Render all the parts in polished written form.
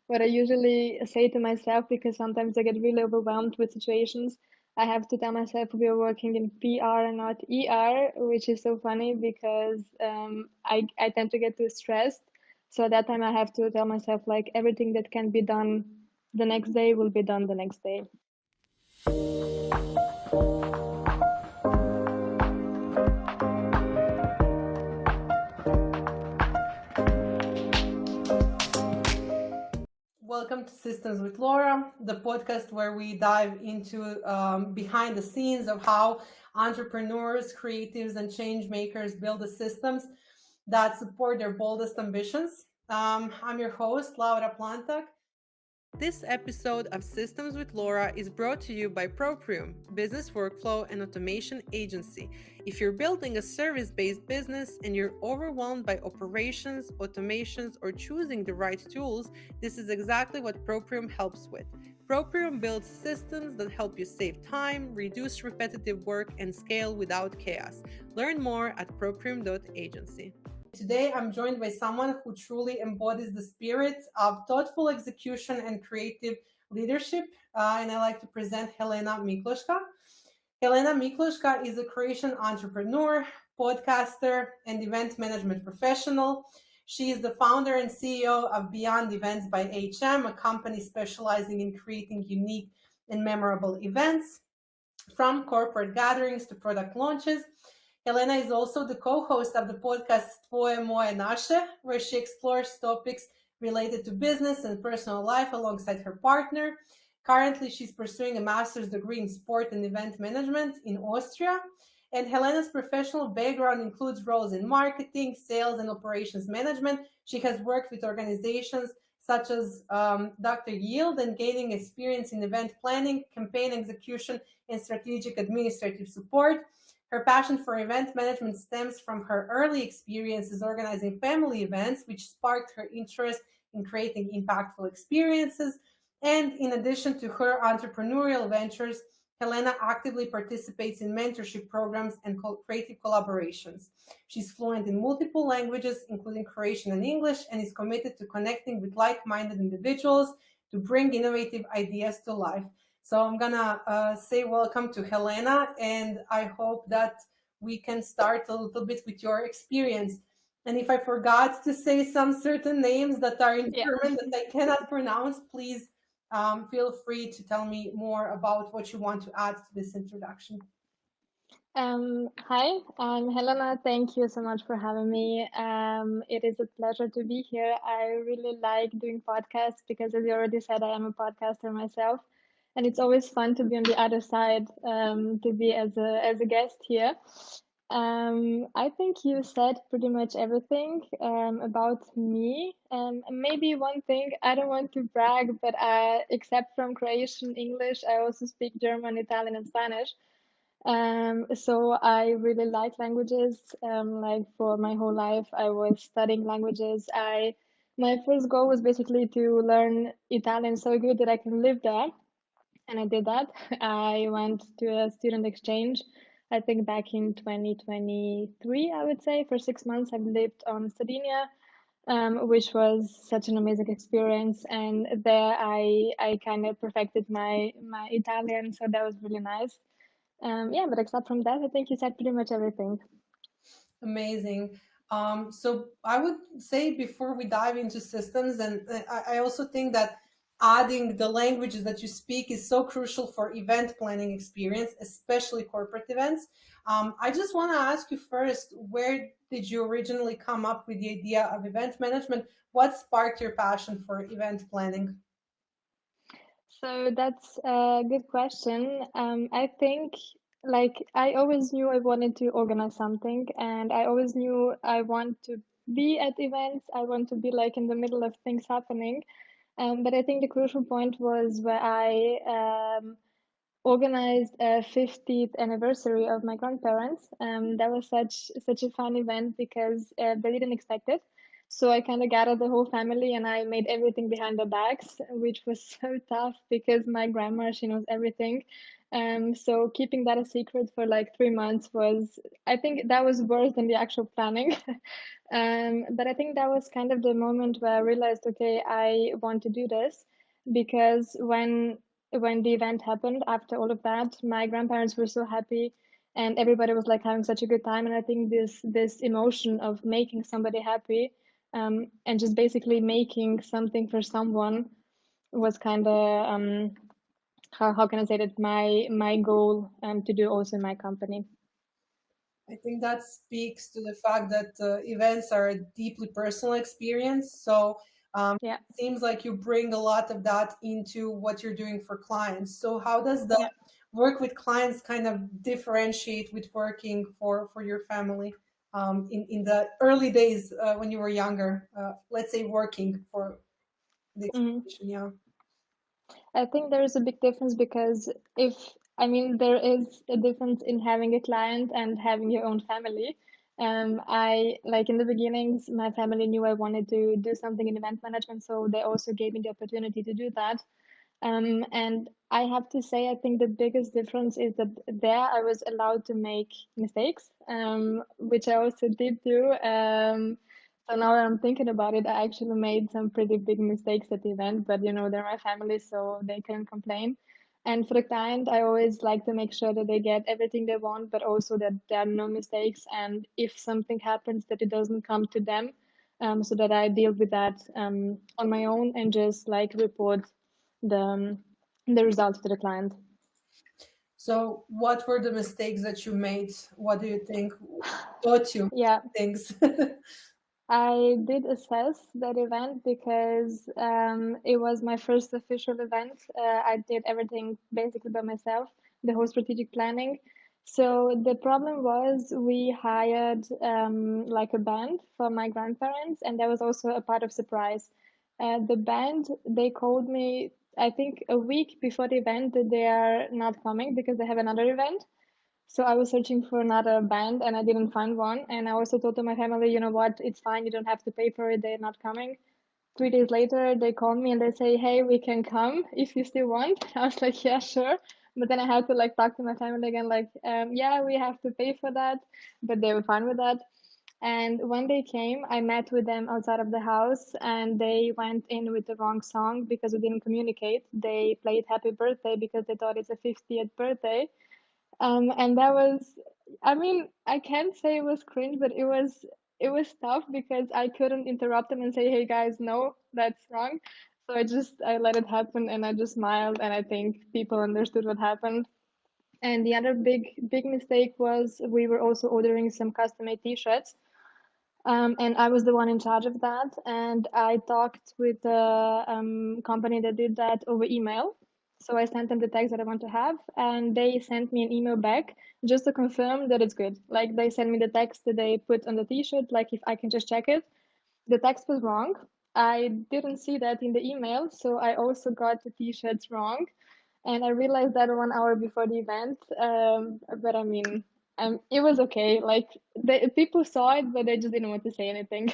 what I usually say to myself, because sometimes I get really overwhelmed with situations. I have to tell myself we are working in PR and not ER, which is so funny because I tend to get too stressed. So at that time I have to tell myself like everything that can be done the next day will be done the next day. Welcome to Systems with Laura, the podcast where we dive into behind the scenes of how entrepreneurs, creatives, and change makers build the systems that support their boldest ambitions. I'm your host, Laura Plantak. This episode of Systems with Laura is brought to you by Proprium, business workflow and automation agency. If you're building a service-based business and you're overwhelmed by operations, automations, or choosing the right tools, this is exactly what Proprium helps with. Proprium builds systems that help you save time, reduce repetitive work, and scale without chaos. Learn more at proprium.agency. Today, I'm joined by someone who truly embodies the spirit of thoughtful execution and creative leadership. And I like to present Helena Mikloška. Helena Mikloška is a Croatian entrepreneur, podcaster, and event management professional. She is the founder and CEO of Beyond Events by HM, a company specializing in creating unique and memorable events, from corporate gatherings to product launches. Helena is also the co-host of the podcast Tvoje Moje Naše, where she explores topics related to business and personal life alongside her partner. Currently, she's pursuing a master's degree in sport and event management in Austria. And Helena's professional background includes roles in marketing, sales, and operations management. She has worked with organizations such as Dr. Yield and gaining experience in event planning, campaign execution, and strategic administrative support. Her passion for event management stems from her early experiences organizing family events, which sparked her interest in creating impactful experiences. And in addition to her entrepreneurial ventures, Helena actively participates in mentorship programs and creative collaborations. She's fluent in multiple languages, including Croatian and English, and is committed to connecting with like-minded individuals to bring innovative ideas to life. So I'm gonna say welcome to Helena, and I hope that we can start a little bit with your experience. And if I forgot to say some certain names that are in German that I cannot pronounce, please feel free to tell me more about what you want to add to this introduction. Hi, I'm Helena. Thank you so much for having me. It is a pleasure to be here. I really like doing podcasts because, as you already said, I am a podcaster myself, and it's always fun to be on the other side, to be as a guest here. I think you said pretty much everything about me. Maybe one thing, I don't want to brag, but except from Croatian, English, I also speak German, Italian, and Spanish. So I really like languages. Like for my whole life, I was studying languages. My first goal was basically to learn Italian so good that I can live there, and I did that. I went to a student exchange. I think back in 2023, I would say. For 6 months, I've lived on Sardinia, which was such an amazing experience. And there, I kind of perfected my Italian, so that was really nice. Yeah, but except from that, I think you said pretty much everything. Amazing. So I would say before we dive into systems, and I also think that adding the languages that you speak is so crucial for event planning experience, especially corporate events. I just want to ask you first, where did you originally come up with the idea of event management? What sparked your passion for event planning? So that's a good question. I think like I always knew I wanted to organize something, and I always knew I want to be at events. I want to be like in the middle of things happening. But I think the crucial point was where I organized a 50th anniversary of my grandparents. That was such a fun event because they didn't expect it. So I kind of gathered the whole family and I made everything behind their backs, which was so tough because my grandma, she knows everything. So keeping that a secret for like 3 months was, I think that was worse than the actual planning. But I think that was kind of the moment where I realized, okay, I want to do this because when the event happened after all of that, my grandparents were so happy and everybody was like having such a good time. And I think this emotion of making somebody happy and just basically making something for someone was kind of how can I say that my goal to do also in my company. I think that speaks to the fact that events are a deeply personal experience. So Yeah, it seems like you bring a lot of that into what you're doing for clients. So how does the yeah. work with clients kind of differentiate with working for your family in the early days when you were younger? Let's say working for the Mhm. expedition, yeah. I think there is a big difference because if I mean there is a difference in having a client and having your own family. I like in the beginnings, my family knew I wanted to do something in event management, so they also gave me the opportunity to do that. And I have to say, I think the biggest difference is that there I was allowed to make mistakes, which I also did do. So now that I'm thinking about it, I actually made some pretty big mistakes at the event, but you know, they're my family, so they couldn't complain. And for the client, I always like to make sure that they get everything they want, but also that there are no mistakes. And if something happens, that it doesn't come to them, so that I deal with that on my own and just like report the the results to the client. So what were the mistakes that you made? What do you think taught you Yeah, things? I did assess that event because it was my first official event. I did everything basically by myself, the whole strategic planning. So the problem was we hired like a band for my grandparents, and that was also a part of surprise. The band, they called me, I think a week before the event that they are not coming because they have another event. So I was searching for another band and I didn't find one. And I also told to my family, you know what, it's fine, you don't have to pay for it, they're not coming. 3 days later, they call me and they say, hey, we can come if you still want. I was like, yeah, sure. But then I had to like talk to my family again, like, yeah, we have to pay for that. But they were fine with that. And when they came, I met with them outside of the house and they went in with the wrong song because we didn't communicate. They played Happy Birthday because they thought it's a 50th birthday. And that was, I mean, I can't say it was cringe, but it was tough because I couldn't interrupt them and say, "Hey guys, no, that's wrong." So I let it happen and I just smiled and I think people understood what happened. And the other big mistake was we were also ordering some custom-made t-shirts. And I was the one in charge of that. And I talked with the company that did that over email. So I sent them the text that I want to have, and they sent me an email back just to confirm that it's good. Like they sent me the text that they put on the t-shirt, like if I can just check it. The text was wrong. I didn't see that in the email, so I also got the t-shirts wrong. And I realized that 1 hour before the event. But I mean, it was okay. Like people saw it, but they just didn't want to say anything.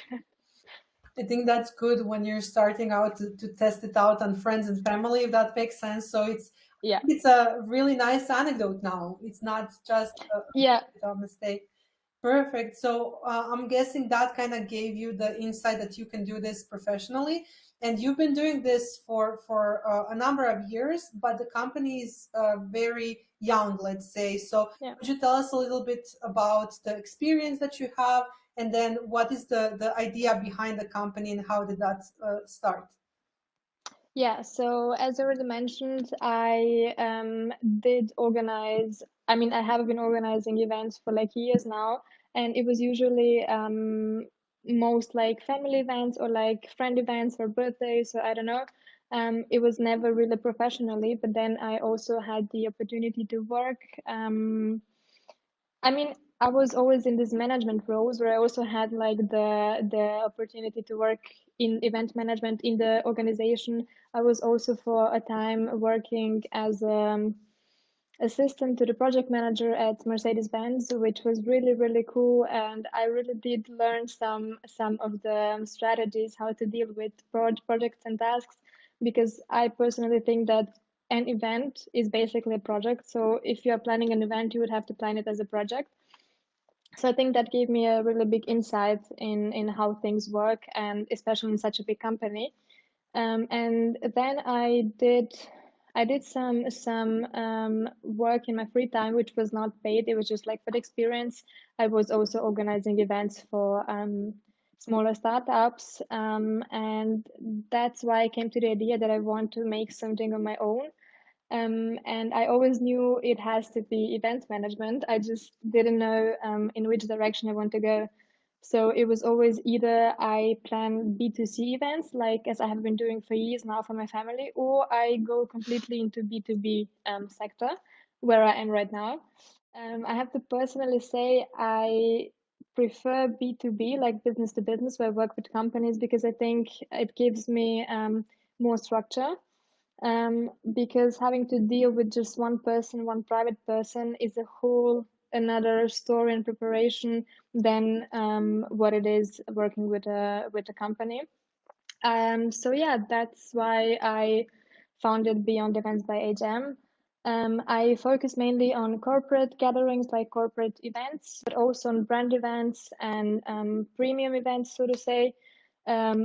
I think that's good when you're starting out to test it out on friends and family, if that makes sense. So Yeah, it's a really nice anecdote now. It's not just yeah, a mistake. Perfect. So I'm guessing that kind of gave you the insight that you can do this professionally, and you've been doing this for a number of years. But the company is very young, let's say. So yeah. could you tell us a little bit about the experience that you have, and then what is the idea behind the company, and how did that start? Yeah, so as I already mentioned, I did organize, I mean, I have been organizing events for like years now, and it was usually most like family events or like friend events or birthdays, or I don't know. It was never really professionally, but then I also had the opportunity to work. I mean, I was always in these management roles where I also had like the opportunity to work in event management in the organization. I was also for a time working as assistant to the project manager at Mercedes-Benz, which was really, really cool. And I really did learn some of the strategies, how to deal with projects and tasks, because I personally think that an event is basically a project. So if you are planning an event, you would have to plan it as a project. So I think that gave me a really big insight in how things work, and especially in such a big company. And then I did some work in my free time, which was not paid. It was just like for the experience. I was also organizing events for smaller startups, and that's why I came to the idea that I want to make something on my own. And I always knew it has to be event management. I just didn't know in which direction I want to go. So it was always either I plan B2C events, like as I have been doing for years now for my family, or I go completely into B2B sector, where I am right now. I have to personally say I prefer B2B, like business to business, where I work with companies, because I think it gives me more structure, because having to deal with just one person, one private person, is a whole another story and preparation than what it is working with a company. So yeah, that's why I founded Beyond Events by HM. I focus mainly on corporate gatherings, like corporate events, but also on brand events and premium events, so to say.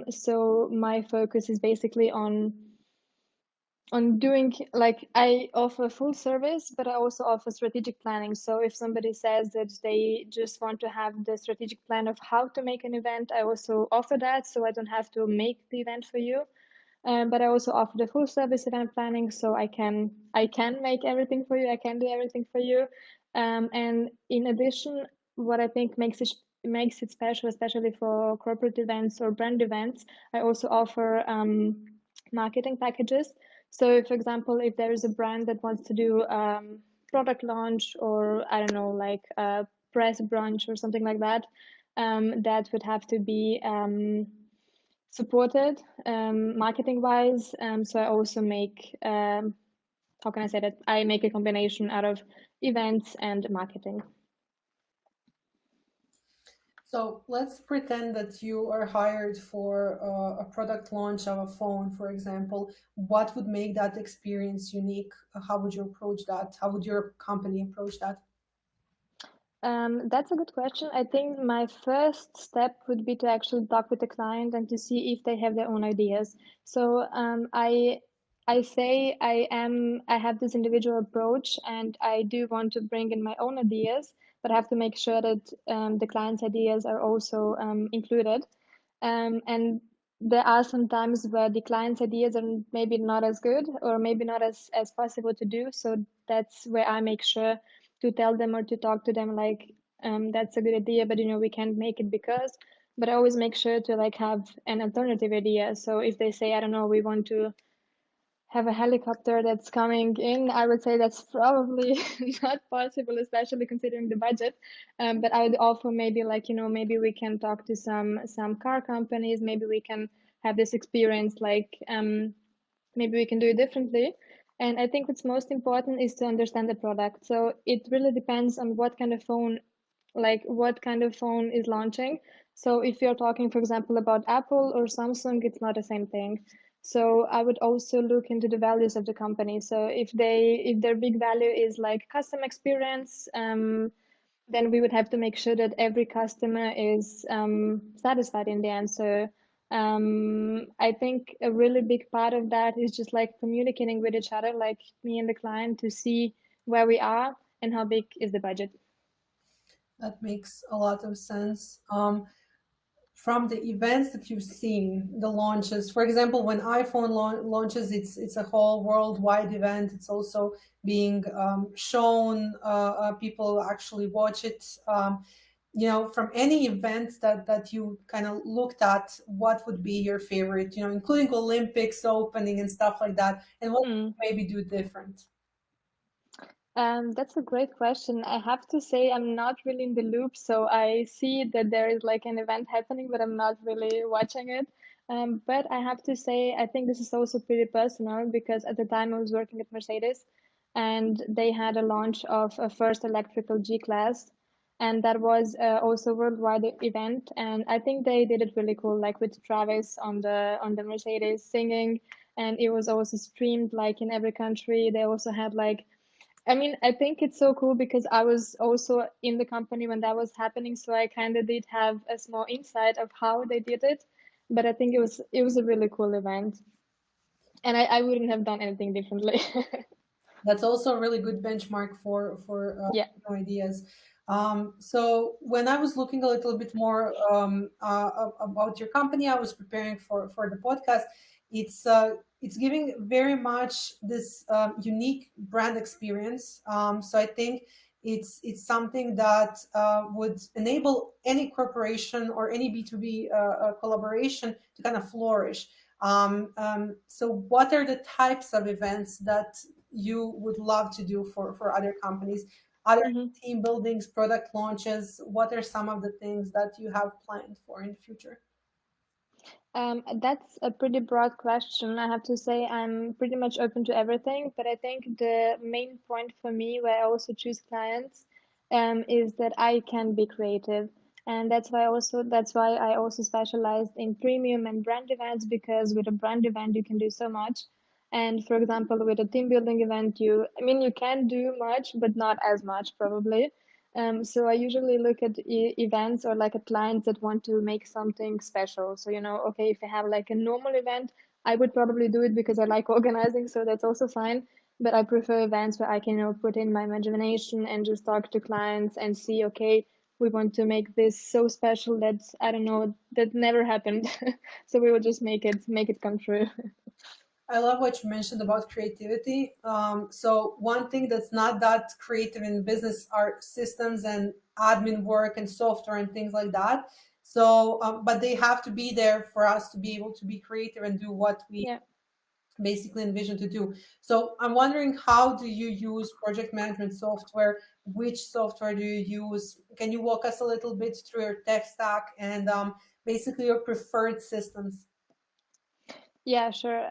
So my focus is basically on doing, like, I offer full service, but I also offer strategic planning. So if somebody says that they just want to have the strategic plan of how to make an event, I also offer that, so I don't have to make the event for you. But I also offer the full service event planning, so I can make everything for you. I can do everything for you. And in addition, what I think makes it special, especially for corporate events or brand events, I also offer marketing packages. So, for example, if there is a brand that wants to do product launch, or I don't know, like a press brunch or something like that, that would have to be supported marketing wise. So I also make, how can I say that? I make a combination out of events and marketing. So let's pretend that you are hired for a product launch of a phone, for example. What would make that experience unique? How would you approach that? How would your company approach that? That's a good question. I think my first step would be to actually talk with the client and to see if they have their own ideas. So I say I have this individual approach, and I do want to bring in my own ideas, but I have to make sure that the client's ideas are also included. And there are some times where the client's ideas are maybe not as good, or maybe not as possible to do. So that's where I make sure to tell them or to talk to them, like, that's a good idea, but we can't make it because. But I always make sure to like have an alternative idea. So if they say, I don't know, we want to have a helicopter that's coming in, I would say that's probably not possible, especially considering the budget. But I would offer maybe, like, maybe we can talk to some car companies. Maybe we can have this experience, like, maybe we can do it differently. And I think what's most important is to understand the product. So it really depends on what kind of phone, like what kind of phone is launching. So if you're talking, for example, about Apple or Samsung, it's not the same thing. So I would also look into the values of the company. So if their big value is like customer experience, then we would have to make sure that every customer is satisfied in the end. So I think a really big part of that is just like communicating with each other, like me and the client, to see where we are and how big is the budget. That makes a lot of sense. From the events that you've seen, the launches, for example, when iPhone launches, it's a whole worldwide event. It's also being shown. People actually watch it. From any event that you kind of looked at, what would be your favorite? Including Olympics opening and stuff like that, and what maybe do different? That's a great question. I have to say I'm not really in the loop, so I see that there is like an event happening, but I'm not really watching it. But I have to say, I think this is also pretty personal, because at the time I was working at Mercedes, and they had a launch of a first electrical G-Class, and that was also a worldwide event. And I think they did it really cool, like with Travis on the Mercedes singing, and it was also streamed like in every country. They also had like, I mean, I think it's so cool because I was also in the company when that was happening, so I kind of did have a small insight of how they did it. But I think it was a really cool event, and I wouldn't have done anything differently. That's also a really good benchmark for Yeah. ideas. So when I was looking a little bit more about your company, I was preparing for the podcast. It's giving very much this unique brand experience. So I think it's something that would enable any corporation or any B2B collaboration to kind of flourish. So what are the types of events that you would love to do for other companies, other Mhm. team buildings, product launches? What are some of the things that you have planned for in the future? That's a pretty broad question. I have to say I'm pretty much open to everything, but I think the main point for me where I also choose clients is that I can be creative. And that's why I also specialized in premium and brand events, because with a brand event you can do so much. And for example, with a team building event, I mean, you can do much, but not as much probably. So I usually look at events or like at clients that want to make something special. So, okay, if I have like a normal event, I would probably do it because I like organizing, so that's also fine. But I prefer events where I can, put in my imagination and just talk to clients and see, okay, we want to make this so special that, I don't know, that never happened. So we will just make it come true. I love what you mentioned about creativity. So one thing that's not that creative in business are systems and admin work and software and things like that. So, but they have to be there for us to be able to be creative and do what we Yeah. basically envision to do. So I'm wondering, how do you use project management software? Which software do you use? Can you walk us a little bit through your tech stack and basically your preferred systems? Yeah, sure.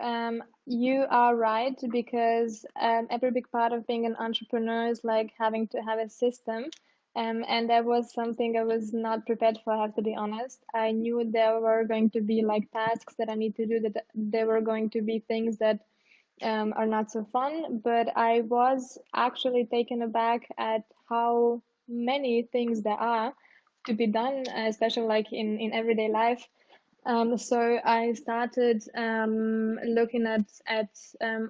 You are right, because every big part of being an entrepreneur is like having to have a system. And that was something I was not prepared for, I have to be honest. I knew there were going to be like tasks that I need to do, that there were going to be things that are not so fun, but I was actually taken aback at how many things there are to be done, especially like in everyday life. So I started looking at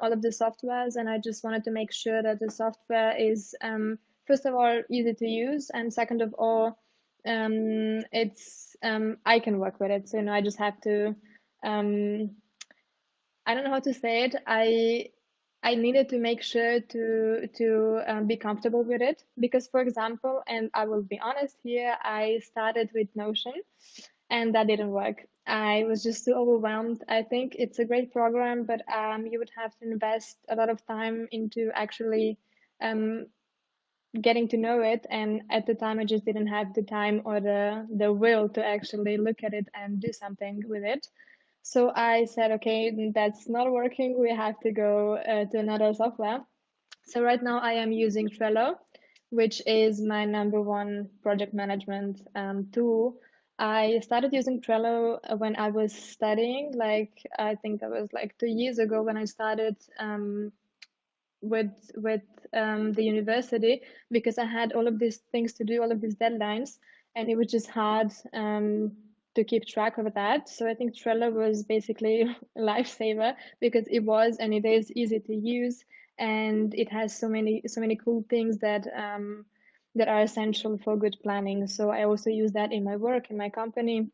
all of the softwares, and I just wanted to make sure that the software is first of all easy to use, and second of all, it's I can work with it. So I just have to. Um, I don't know how to say it. I needed to make sure to be comfortable with it, because, for example, and I will be honest here, I started with Notion, and that didn't work. I was just too overwhelmed. I think it's a great program, but you would have to invest a lot of time into actually um, getting to know it. And at the time, I just didn't have the time or the will to actually look at it and do something with it. So I said, okay, that's not working. We have to go to another software. So right now I am using Trello, which is my number one project management tool. I started using Trello when I was studying, like I think that was like 2 years ago when I started with the university, because I had all of these things to do, all of these deadlines, and it was just hard to keep track of that. So I think Trello was basically a lifesaver, because it was and it is easy to use, and it has so many cool things that are essential for good planning. So I also use that in my work in my company.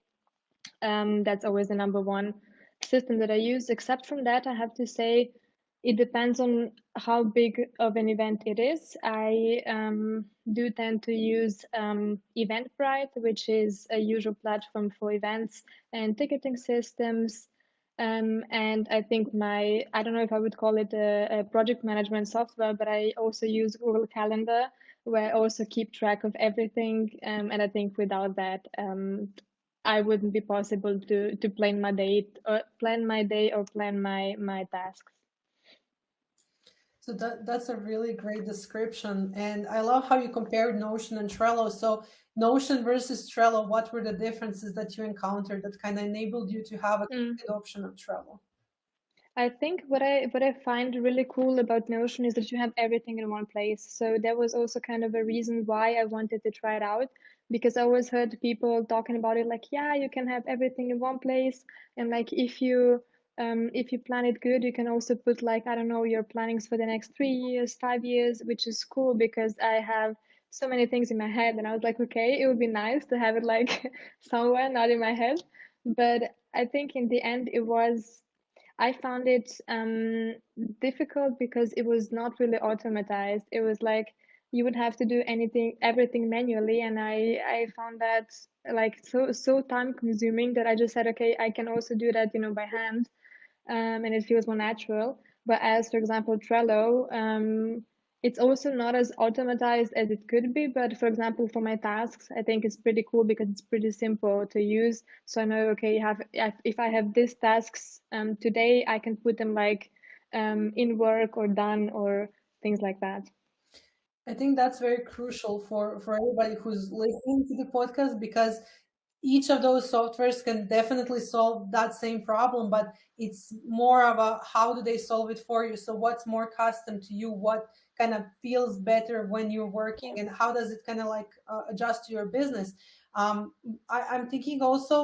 That's always the number one system that I use. Except from that, I have to say it depends on how big of an event it is. I do tend to use Eventbrite, which is a usual platform for events and ticketing systems. And I think I don't know if I would call it a project management software, but I also use Google Calendar, where I also keep track of everything. And I think without that, I wouldn't be possible to plan my day or plan my tasks. So that's a really great description. And I love how you compared Notion and Trello. So Notion versus Trello, what were the differences that you encountered that kind of enabled you to have a Mm. good option of Trello? I think what I find really cool about Notion is that you have everything in one place. So that was also kind of a reason why I wanted to try it out, because I always heard people talking about it like, yeah, you can have everything in one place, and like if you plan it good, you can also put like, I don't know, your plannings for the next 3 years, 5 years, which is cool because I have so many things in my head, and I was like, okay, it would be nice to have it like somewhere, not in my head. But I think in the end it was I found it difficult because it was not really automatized. It was like you would have to do everything manually, and I found that like so time consuming that I just said, okay, I can also do that, by hand, and it feels more natural. But as for example, Trello, it's also not as automatized as it could be. But for example, for my tasks, I think it's pretty cool because it's pretty simple to use. So I know, okay, if I have these tasks today, I can put them like in work or done or things like that. I think that's very crucial for everybody who's listening to the podcast, because each of those softwares can definitely solve that same problem, but it's more of a how do they solve it for you. So what's more custom to you, what kind of feels better when you're working, Yeah. and how does it kind of like adjust to your business. I'm thinking also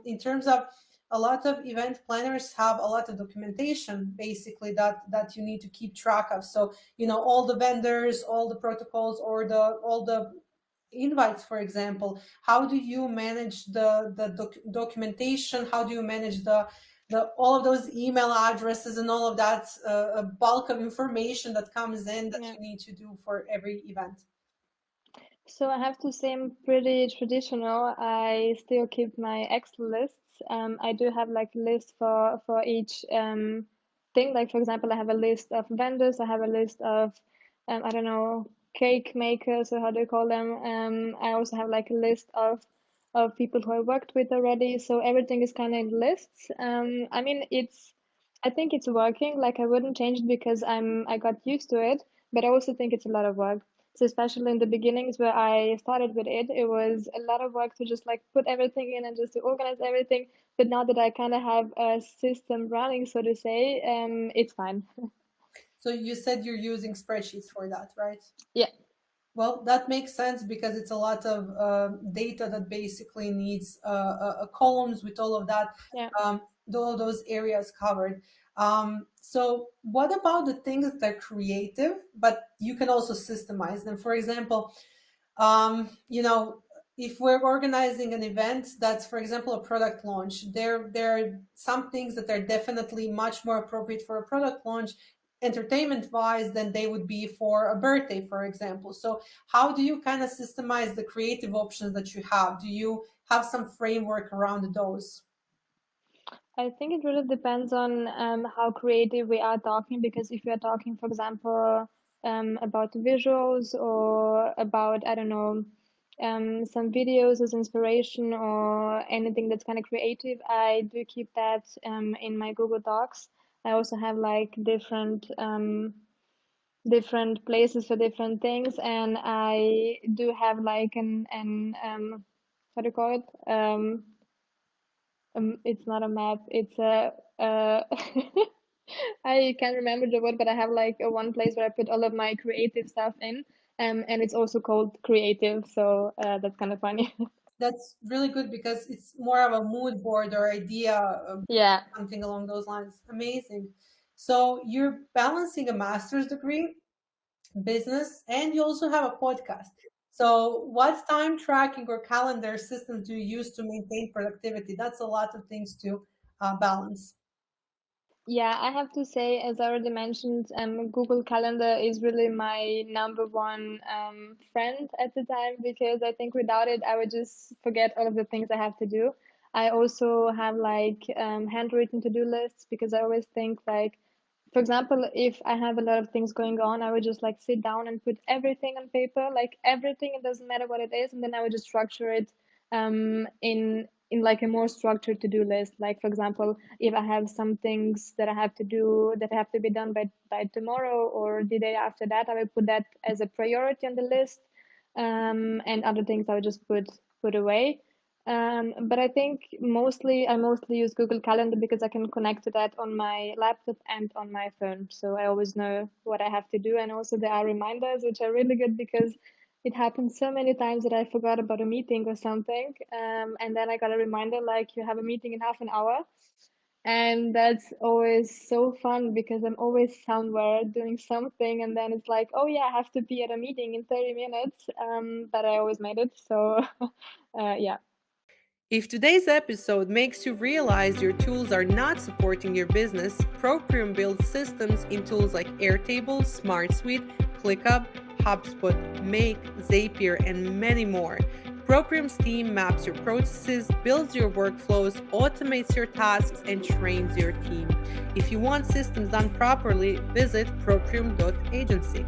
in terms of a lot of event planners have a lot of documentation basically that you need to keep track of. So all the vendors, all the protocols, or all the invites, for example. How do you manage the documentation? How do you manage the all of those email addresses and all of that bulk of information that comes in that Yeah. you need to do for every event? So I have to say I'm pretty traditional. I still keep my Excel lists. I do have like lists for each thing. Like for example, I have a list of vendors. I have a list of I don't know, cake makers, or how do you call them? I also have like a list of people who I worked with already. So everything is kind of in lists. I mean, I think it's working. Like I wouldn't change it because I got used to it, but I also think it's a lot of work. So especially in the beginnings where I started with it, it was a lot of work to just like put everything in and just to organize everything. But now that I kind of have a system running, so to say, it's fine. So you said you're using spreadsheets for that, right? Yeah, Well, that makes sense because it's a lot of data that basically needs columns with all of that, yeah. all those areas covered. So, what about the things that are creative, but you can also systemize them? For example, you know, if we're organizing an event that's, for example, a product launch, there are some things that are definitely much more appropriate for a product launch, entertainment wise, than they would be for a birthday, for example. So how do you kind of systemize the creative options that you have? Do you have some framework around those? I think it really depends on how creative we are talking, because if we are talking, for example, about visuals or about, I don't know, some videos as inspiration or anything that's kind of creative, I do keep that in my Google Docs. I also have like different places for different things, and I do have like an how do you call it? It's not a map. It's a I can't remember the word, but I have like a one place where I put all of my creative stuff in, and it's also called creative. So that's kind of funny. That's really good because it's more of a mood board or idea, Yeah. something along those lines. Amazing. So you're balancing a master's degree, business, and you also have a podcast. So, what time tracking or calendar systems do you use to maintain productivity? That's a lot of things to balance. Yeah, I have to say, as I already mentioned, Google Calendar is really my number one friend at the time, because I think without it, I would just forget all of the things I have to do. I also have like handwritten to-do lists, because I always think like, for example, if I have a lot of things going on, I would just like sit down and put everything on paper, like everything. It doesn't matter what it is, and then I would just structure it in in like a more structured to-do list. Like for example, if I have some things that I have to do that have to be done by tomorrow or the day after that, I will put that as a priority on the list, and other things I will just put away. But I think I mostly use Google Calendar because I can connect to that on my laptop and on my phone. So I always know what I have to do. And also there are reminders, which are really good because it happened so many times that I forgot about a meeting or something. And then I got a reminder like you have a meeting in half an hour. And that's always so fun because I'm always somewhere doing something, and then it's like, oh yeah, I have to be at a meeting in 30 minutes. But I always made it. So yeah. If today's episode makes you realize your tools are not supporting your business, Proprium builds systems in tools like Airtable, SmartSuite, ClickUp, HubSpot, Make, Zapier, and many more. Proprium's team maps your processes, builds your workflows, automates your tasks, and trains your team. If you want systems done properly, visit proprium.agency.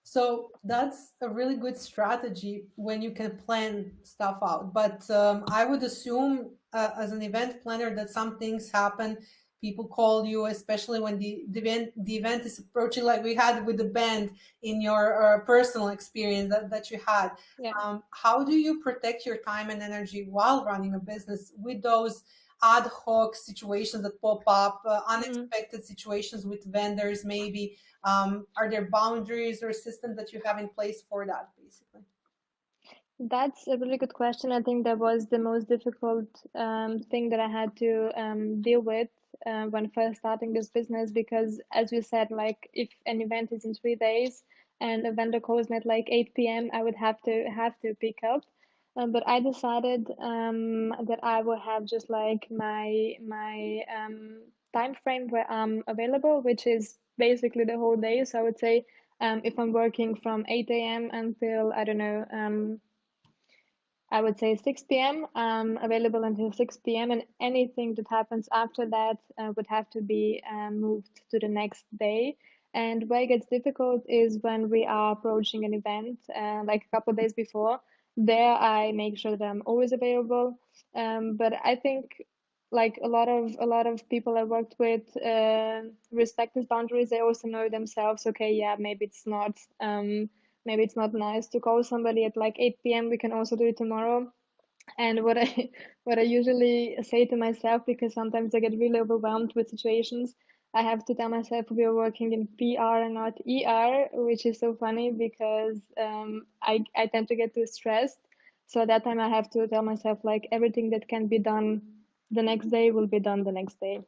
So that's a really good strategy when you can plan stuff out. But I would assume, as an event planner, that some things happen. People call you, especially when the event is approaching, like we had with the band in your personal experience that you had. Yeah. How do you protect your time and energy while running a business with those ad hoc situations that pop up, unexpected situations with vendors, maybe? Are there boundaries or systems that you have in place for that, basically? That's a really good question. I think that was the most difficult thing that I had to deal with when first starting this business, because as you said, like if an event is in 3 days and a vendor calls me at like 8 p.m., I would have to pick up. But I decided that I will have just like my time frame where I'm available, which is basically the whole day. So I would say if I'm working from 8 a.m. until I don't know. I would say 6 p.m. Available until 6 p.m. and anything that happens after that would have to be moved to the next day. And where it gets difficult is when we are approaching an event, like a couple of days before. There, I make sure that I'm always available. But I think like a lot of people I worked with respect these boundaries. They also know themselves. Okay, yeah, maybe it's not nice to call somebody at like 8 p.m. We can also do it tomorrow. And what I what I usually say to myself, because sometimes I get really overwhelmed with situations, I have to tell myself we are working in PR and not ER, which is so funny because I tend to get too stressed. So at that time I have to tell myself like everything that can be done the next day will be done the next day.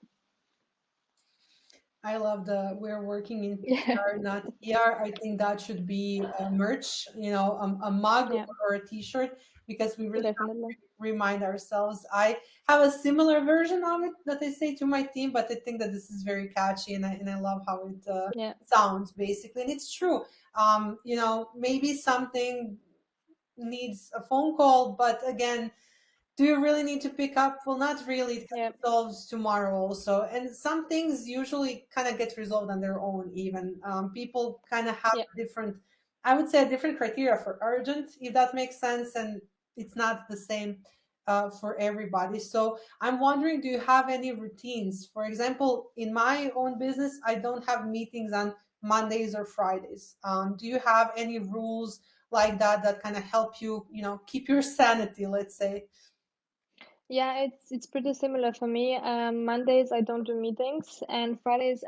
I love the we're working in Yeah, PR, not ER. I think that should be a merch, a mug yeah, or a t-shirt, because we really have definitely. to remind ourselves. I have a similar version of it that I say to my team, but I think that this is very catchy, and I love how it Yeah, sounds, basically. And it's true. Maybe something needs a phone call, but again, do you really need to pick up? Well, not really. It can yeah, be solved tomorrow also. And some things usually kind of get resolved on their own, even. People kind of have yeah. different, I would say, a different criteria for urgent, if that makes sense. And it's not the same for everybody. So I'm wondering, do you have any routines? For example, in my own business, I don't have meetings on Mondays or Fridays. Do you have any rules like that kind of help you, keep your sanity, let's say? Yeah, it's pretty similar for me. Mondays I don't do meetings, and Fridays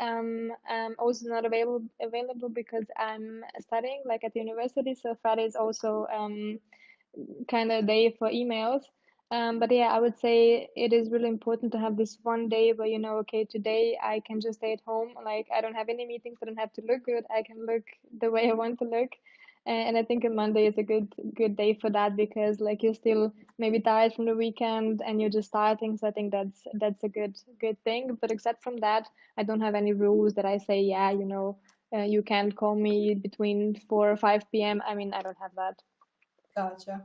also not available because I'm studying like at the university. So Friday is also kind of day for emails. But yeah, I would say it is really important to have this one day where you know, okay, today I can just stay at home. Like I don't have any meetings, I don't have to look good. I can look the way I want to look. And I think a Monday is a good day for that because like you're still maybe tired from the weekend and you're just starting. So I think that's a good thing. But except from that, I don't have any rules that I say, yeah, you can't call me between 4 or 5 p.m. I mean, I don't have that. Gotcha.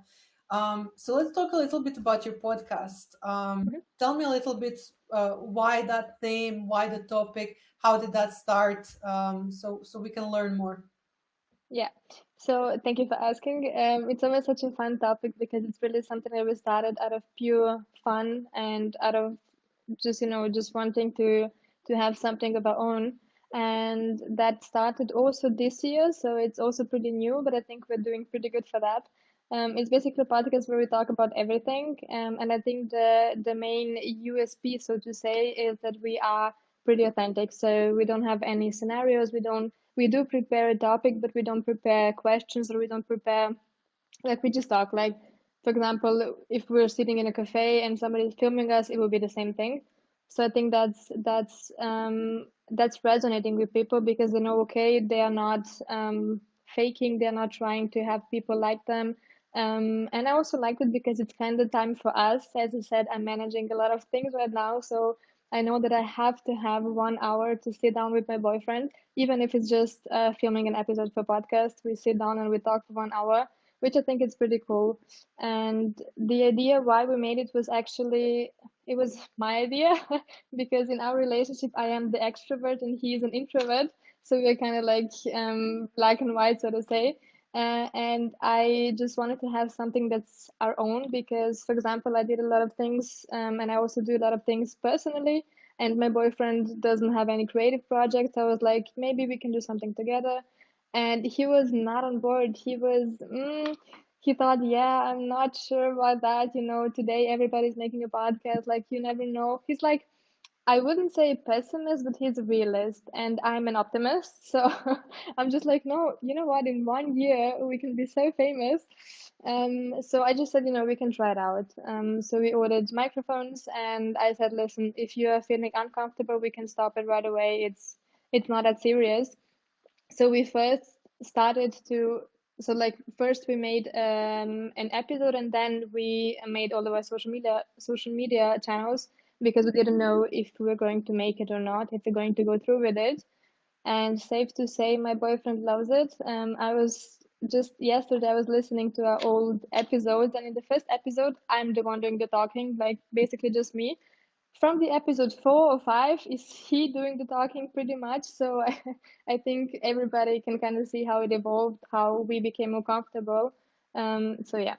So let's talk a little bit about your podcast. Mhm. Tell me a little bit why that theme, why the topic, how did that start? So we can learn more. Yeah. So thank you for asking. It's always such a fun topic because it's really something that we started out of pure fun and out of just just wanting to have something of our own. And that started also this year, so it's also pretty new, but I think we're doing pretty good for that. It's basically a podcast where we talk about everything, and I think the main USP, so to say, is that we are pretty authentic. So we don't have any scenarios. We do prepare a topic, but we don't prepare questions or we don't prepare, like we just talk. Like, for example, if we're sitting in a cafe and somebody's filming us, it will be the same thing. So I think that's resonating with people because they know, okay, they are not faking, they're not trying to have people like them. And I also like it because it's kind of time for us. As I said, I'm managing a lot of things right now, so I know that I have to have 1 hour to sit down with my boyfriend, even if it's just filming an episode for podcast. We sit down and we talk for 1 hour, which I think is pretty cool. And the idea why we made it was actually, it was my idea because in our relationship, I am the extrovert and he is an introvert. So we're kind of like black and white, so to say. And I just wanted to have something that's our own because, for example, I did a lot of things and I also do a lot of things personally. And my boyfriend doesn't have any creative projects. I was like, maybe we can do something together. And he was not on board. He thought, yeah, I'm not sure about that. Today everybody's making a podcast. Like, you never know. He's like, I wouldn't say pessimist, but he's a realist, and I'm an optimist. So I'm just like, no, you know what? In 1 year, we can be so famous. So I just said, we can try it out. So we ordered microphones, and I said, listen, if you are feeling uncomfortable, we can stop it right away. It's not that serious. So we first started to so like first we made an episode and then we made all of our social media channels because we didn't know if we were going to make it or not, if we're going to go through with it. And safe to say, my boyfriend loves it. I was just yesterday I was listening to our old episodes, and in the first episode I'm the one doing the talking, like basically just me. From the episode 4 or 5 is he doing the talking pretty much. So I think everybody can kind of see how it evolved, how we became more comfortable. So yeah.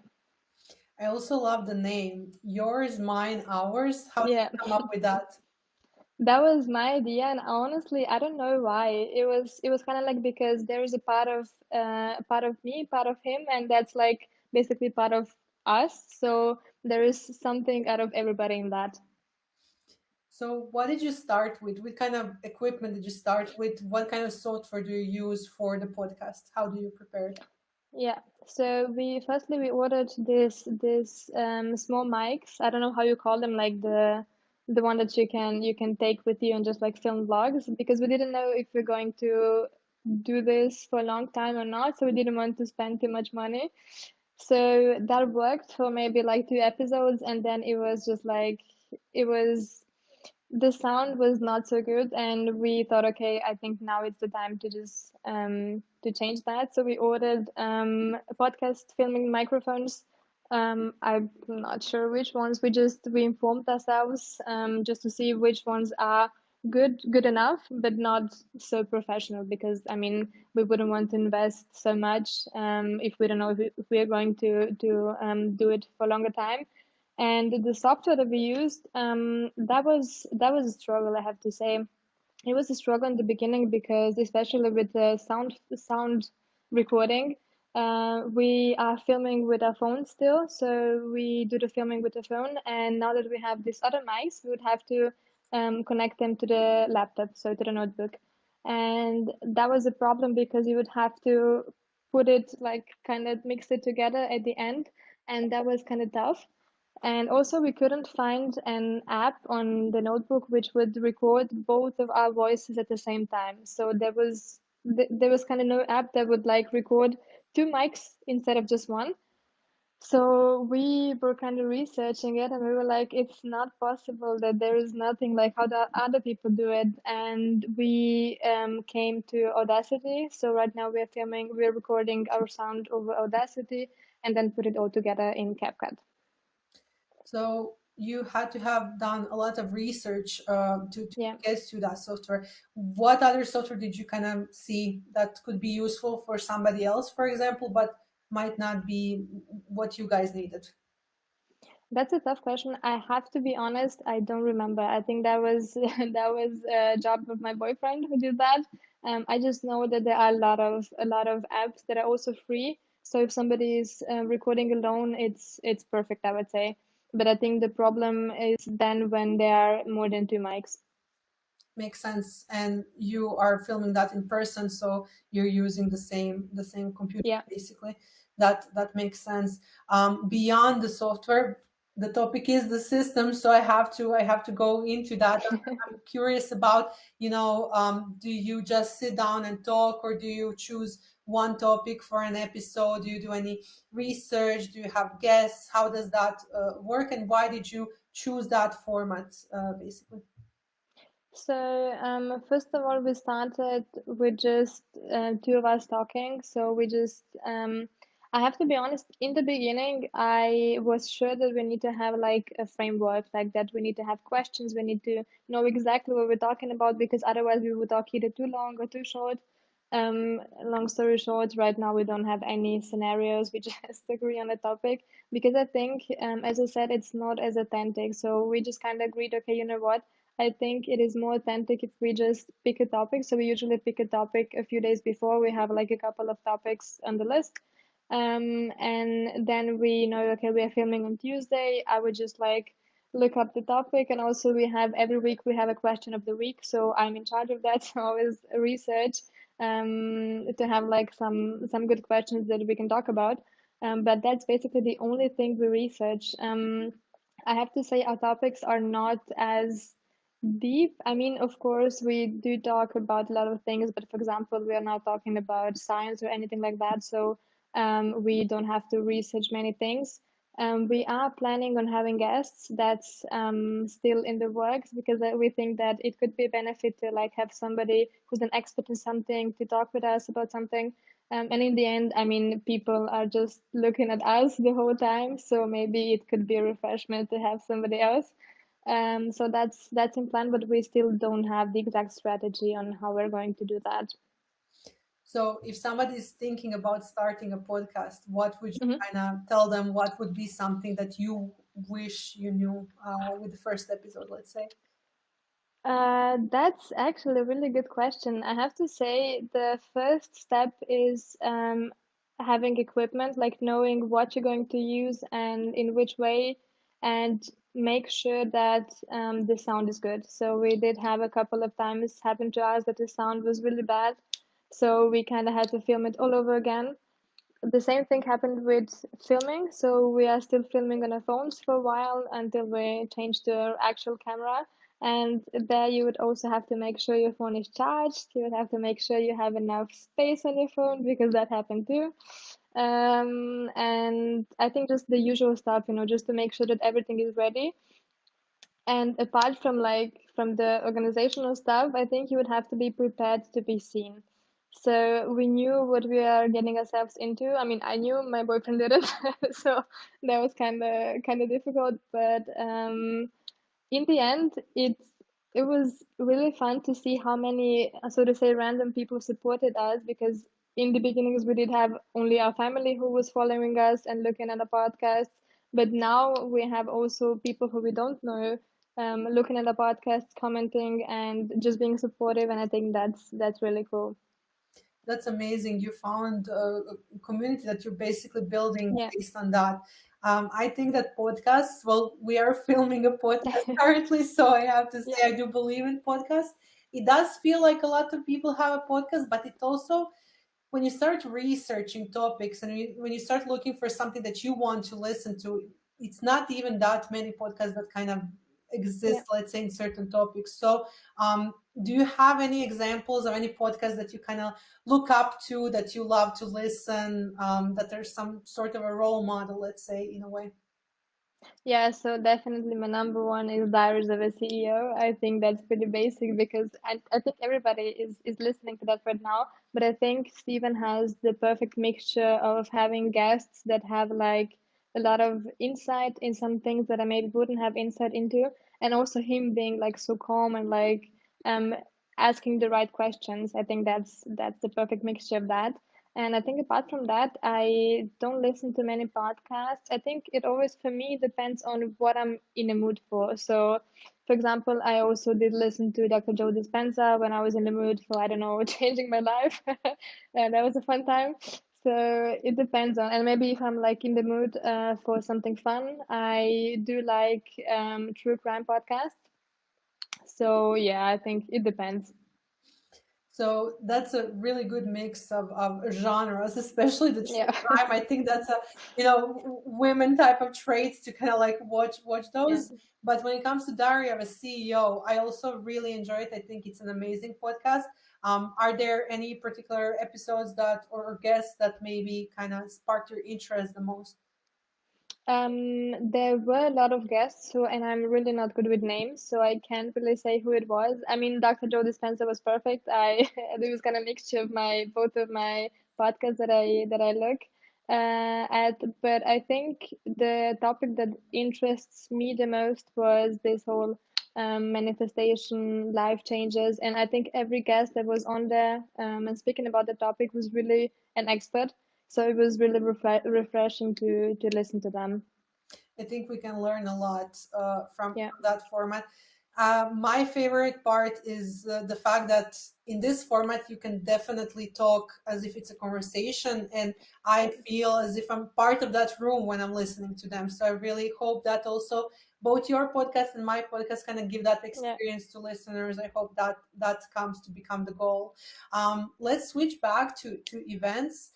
I also love the name. Yours, mine, ours. How did Yeah. you come up with that? That was my idea, and honestly I don't know why. It was kind of like because there is a part of me, part of him, and that's like basically part of us. So there is something out of everybody in that. So, what did you start with? What kind of equipment did you start with? What kind of software do you use for the podcast? How do you prepare it? Yeah. So we ordered this small mics. I don't know how you call them, like the one that you can take with you and just like film vlogs, because we didn't know if we're going to do this for a long time or not. So we didn't want to spend too much money. So that worked for maybe like 2 episodes, and then it was just like it was the sound was not so good, and we thought, okay, I think now it's the time to just to change that. So we ordered podcast filming microphones. I'm not sure which ones. We informed ourselves just to see which ones are good enough, but not so professional, because I mean we wouldn't want to invest so much if we don't know if we are going to do it for a longer time. And the software that we used, that was a struggle, I have to say. It was a struggle in the beginning because, especially with the sound recording, we are filming with our phone still. So we do the filming with the phone, and now that we have these other mics, we would have to connect them to the laptop, so to the notebook. And that was a problem because you would have to put it, like, kind of mix it together at the end, and that was kind of tough. And also, we couldn't find an app on the notebook which would record both of our voices at the same time. So there was kind of no app that would like record two mics instead of just one. So we were kind of researching it, and we were like, it's not possible that there is nothing like how the other people do it. And we came to Audacity. So right now we're recording our sound over Audacity and then put it all together in CapCut. So, you had to have done a lot of research to Yeah. get to that software. What other software did you kind of see that could be useful for somebody else, for example, but might not be what you guys needed? That's a tough question. I have to be honest, I don't remember. I think that was that was a job of my boyfriend who did that. I just know that there are a lot of apps that are also free. So if somebody is recording alone, it's perfect, I would say. But I think the problem is then when there are more than two mics. Makes sense. And you are filming that in person, so you're using the same computer Yeah. basically. That makes sense. Beyond the software, the topic is the system, so I have to go into that. I'm curious about, do you just sit down and talk, or do you choose one topic for an episode? Do you do any research? Do you have guests? How does that work, and why did you choose that format, basically? So, first of all, we started with just two of us talking. So we just, I have to be honest, in the beginning, I was sure that we need to have like a framework, like that we need to have questions, we need to know exactly what we're talking about, because otherwise we would talk either too long or too short. Long story short, right now we don't have any scenarios. We just agree on a topic because I think, as I said, it's not as authentic. So we just kind of agreed, okay, you know what? I think it is more authentic if we just pick a topic. So we usually pick a topic a few days before. We have like a couple of topics on the list. And then we know, okay, we are filming on Tuesday. I would just like look up the topic. And also we have every week we have a question of the week. So I'm in charge of that. So always research to have like some good questions that we can talk about. But that's basically the only thing we research. I have to say our topics are not as deep. I mean, of course, we do talk about a lot of things, but for example, we are not talking about science or anything like that, so we don't have to research many things. We are planning on having guests. That's still in the works because we think that it could be a benefit to like have somebody who's an expert in something to talk with us about something. And in the end, I mean, people are just looking at us the whole time, so maybe it could be a refreshment to have somebody else. So that's in plan, but we still don't have the exact strategy on how we're going to do that. So if somebody is thinking about starting a podcast, what would you Mhm. kind of tell them? What would be something that you wish you knew with the first episode, let's say? That's actually a really good question. I have to say the first step is having equipment, like knowing what you're going to use and in which way, and make sure that the sound is good. So we did have a couple of times happen to us that the sound was really bad, so we kind of had to film it all over again. The same thing happened with filming. So we are still filming on our phones for a while until we change to our actual camera. And there you would also have to make sure your phone is charged. You would have to make sure you have enough space on your phone because that happened too. And I think just the usual stuff, just to make sure that everything is ready. And apart from from the organizational stuff, I think you would have to be prepared to be seen. So we knew what we are getting ourselves into. I mean, I knew my boyfriend didn't, so that was kind of difficult. But in the end, it was really fun to see how many, so to say, random people supported us because in the beginnings we did have only our family who was following us and looking at the podcast. But now we have also people who we don't know looking at the podcast, commenting, and just being supportive. And I think that's really cool. That's amazing. You found a community that you're basically building Yeah. based on that. I think that podcasts, well, we are filming a podcast currently, so I have to say Yeah. I do believe in podcasts. It does feel like a lot of people have a podcast, but it also, when you start researching topics and when you start looking for something that you want to listen to, it's not even that many podcasts that kind of Yeah. exist, let's say, in certain topics. So do you have any examples of any podcasts that you kind of look up to, that you love to listen, that there's some sort of a role model, let's say, in a way? Yeah, so definitely my number one is Diaries of a CEO. I think that's pretty basic because I think everybody is listening to that right now. But I think Stephen has the perfect mixture of having guests that have like a lot of insight in some things that I maybe wouldn't have insight into, and also him being like so calm and like um asking the right questions. I think that's the perfect mixture of that. And I think apart from that, I don't listen to many podcasts. I think it always, for me, depends on what I'm in a mood for. So, for example, I also did listen to Dr. Joe Dispenza when I was in the mood for, I don't know, changing my life. And that was a fun time. So it depends on, and maybe if I'm like in the mood for something fun, I do like true crime podcasts. So yeah, I think it depends. So that's a really good mix of genres, especially the true Yeah. crime. I think that's a, women type of traits to kind of like watch Yeah. those. But when it comes to Diary of a CEO, I also really enjoy it. I think it's an amazing podcast. Are there any particular episodes that or guests that maybe kind of sparked your interest the most? There were a lot of guests, so and I'm really not good with names, so I can't really say who it was. I mean, Dr. Joe Dispenza was perfect. I it was kind of mixture of my both of my podcasts that I look at, but I think the topic that interests me the most was this whole manifestation, life changes, and I think every guest that was on there and speaking about the topic was really an expert. So it was really refreshing to listen to them. I think we can learn a lot from Yeah, that format. My favorite part is the fact that in this format you can definitely talk as if it's a conversation, and I yeah, feel as if I'm part of that room when I'm listening to them. So I really hope that also both your podcast and my podcast kind of give that yeah. experience to listeners. I hope that that comes to become the goal. Let's switch back to events.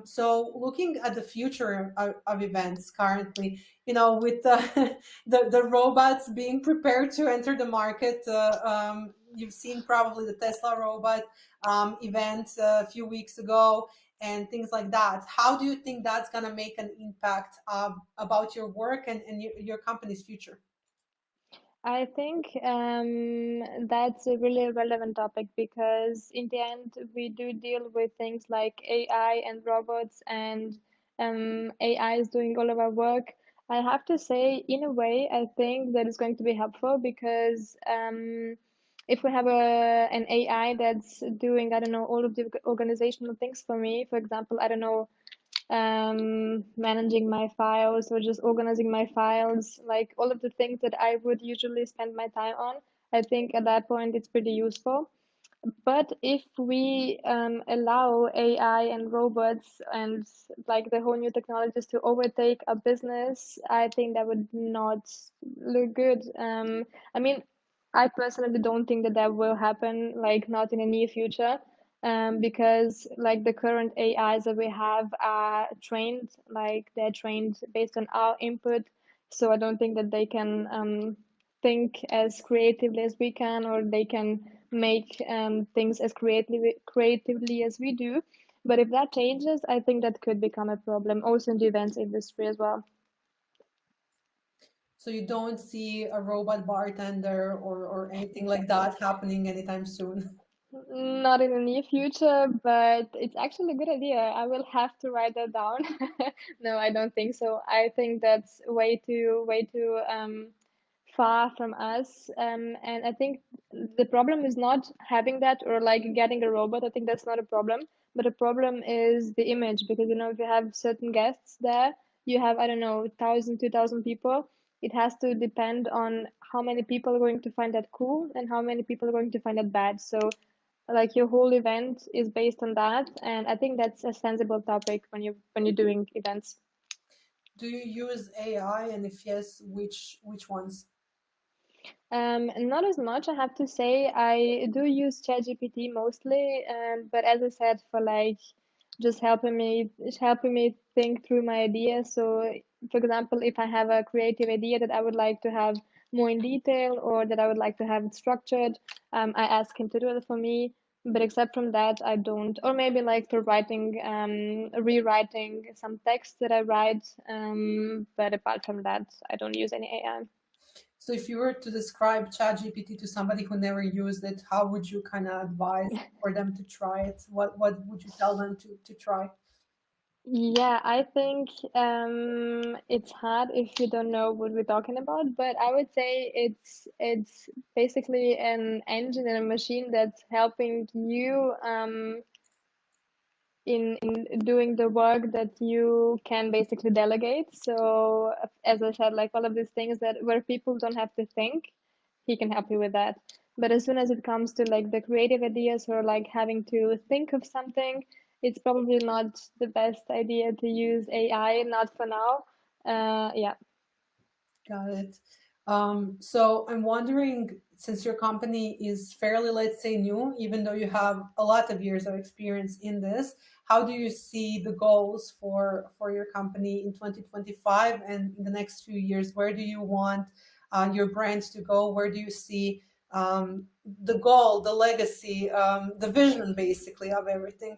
So looking at the future of events currently, with the robots being prepared to enter the market. You've seen probably the Tesla robot event a few weeks ago and things like that. How do you think that's going to make an impact about your work and your company's future? I think that's a really relevant topic because in the end we do deal with things like AI and robots, and AI is doing all of our work. I have to say, in a way, I think that is going to be helpful because if we have an AI that's doing, I don't know, all of the organizational things for me, for example, I don't know, managing my files or just organizing my files, like all of the things that I would usually spend my time on. I think at that point it's pretty useful. But if we allow AI and robots and like the whole new technologies to overtake a business, I think that would not look good. I mean, I personally don't think that that will happen, like not in the near future, because like the current AIs that we have are trained, like they're trained based on our input. So I don't think that they can think as creatively as we can, or they can make things as creatively as we do. But if that changes, I think that could become a problem also in the events industry as well. So you don't see a robot bartender or anything like that happening anytime soon? Not in the near future, but it's actually a good idea. I will have to write that down. No, I don't think so. I think that's way too far from us. And I think the problem is not having that or like getting a robot. I think that's not a problem. But the problem is the image, because if you have certain guests there, you have, I don't know, 1,000, 2,000 people. It has to depend on how many people are going to find that cool and how many people are going to find that bad. So like your whole event is based on that, and I think that's a sensible topic when you're doing events. Do you use AI, and if yes, which ones? Not as much, I have to say. I do use ChatGPT mostly, but as I said, for like just helping me think through my ideas. So, for example, if I have a creative idea that I would like to have more in detail or that I would like to have it structured, I ask him to do it for me. But except from that, I don't. Or maybe like for writing, rewriting some text that I write. But apart from that, I don't use any AI. So if you were to describe ChatGPT to somebody who never used it, how would you kind of advise for them to try it? What would you tell them to try? Yeah, I think it's hard if you don't know what we're talking about, but I would say it's basically an engine and a machine that's helping you in doing the work that you can basically delegate. So as I said, like all of these things that where people don't have to think, he can help you with that. But as soon as it comes to like the creative ideas or like having to think of something, it's probably not the best idea to use AI, not for now. Yeah. Got it. So I'm wondering, since your company is fairly, let's say, new, even though you have a lot of years of experience in this, how do you see the goals for your company in 2025 and in the next few years? Where do you want your brand to go? Where do you see the goal, the legacy, the vision, basically, of everything?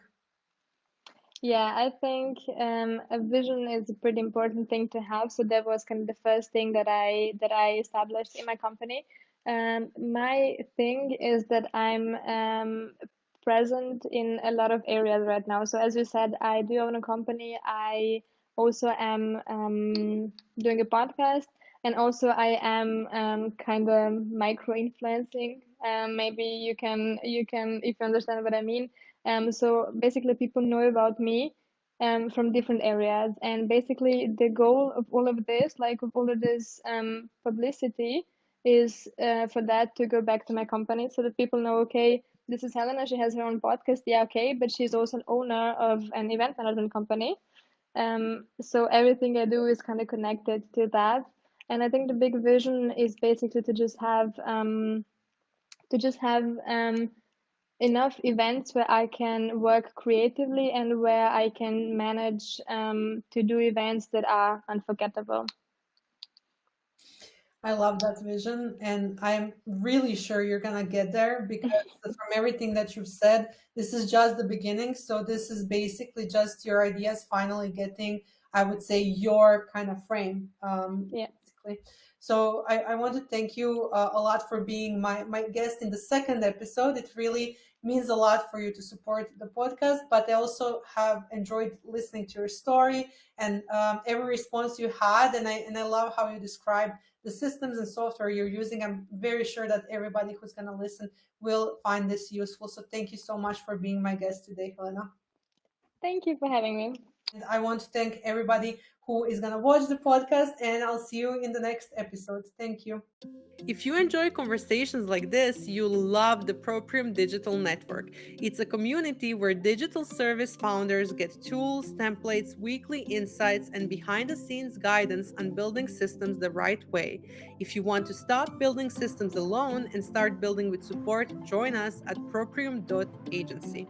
Yeah, I think a vision is a pretty important thing to have. So that was kind of the first thing that I established in my company. My thing is that I'm present in a lot of areas right now. So as you said, I do own a company. I also am doing a podcast, and also I am kind of micro influencing. Maybe you can if you understand what I mean. So basically, people know about me from different areas, and basically, the goal of all of this, like of all of this publicity, is for that to go back to my company, so that people know, okay, this is Helena. She has her own podcast, yeah, okay, but she's also an owner of an event management company. So everything I do is kind of connected to that, and I think the big vision is basically to just have enough events where I can work creatively and where I can manage to do events that are unforgettable. I love that vision, and I'm really sure you're gonna get there because from everything that you've said, this is just the beginning. So this is basically just your ideas finally getting, I would say, your kind of frame, Yeah. basically. So I want to thank you a lot for being my guest in the second episode. It really means a lot for you to support the podcast, but I also have enjoyed listening to your story and every response you had, and I love how you described the systems and software you're using. I'm very sure that everybody who's going to listen will find this useful. So thank you so much for being my guest today, Helena. Thank you for having me. And I want to thank everybody who is going to watch the podcast, and I'll see you in the next episode. Thank you. If you enjoy conversations like this, you'll love the Proprium Digital Network. It's a community where digital service founders get tools, templates, weekly insights, and behind the scenes guidance on building systems the right way. If you want to stop building systems alone and start building with support, join us at proprium.agency.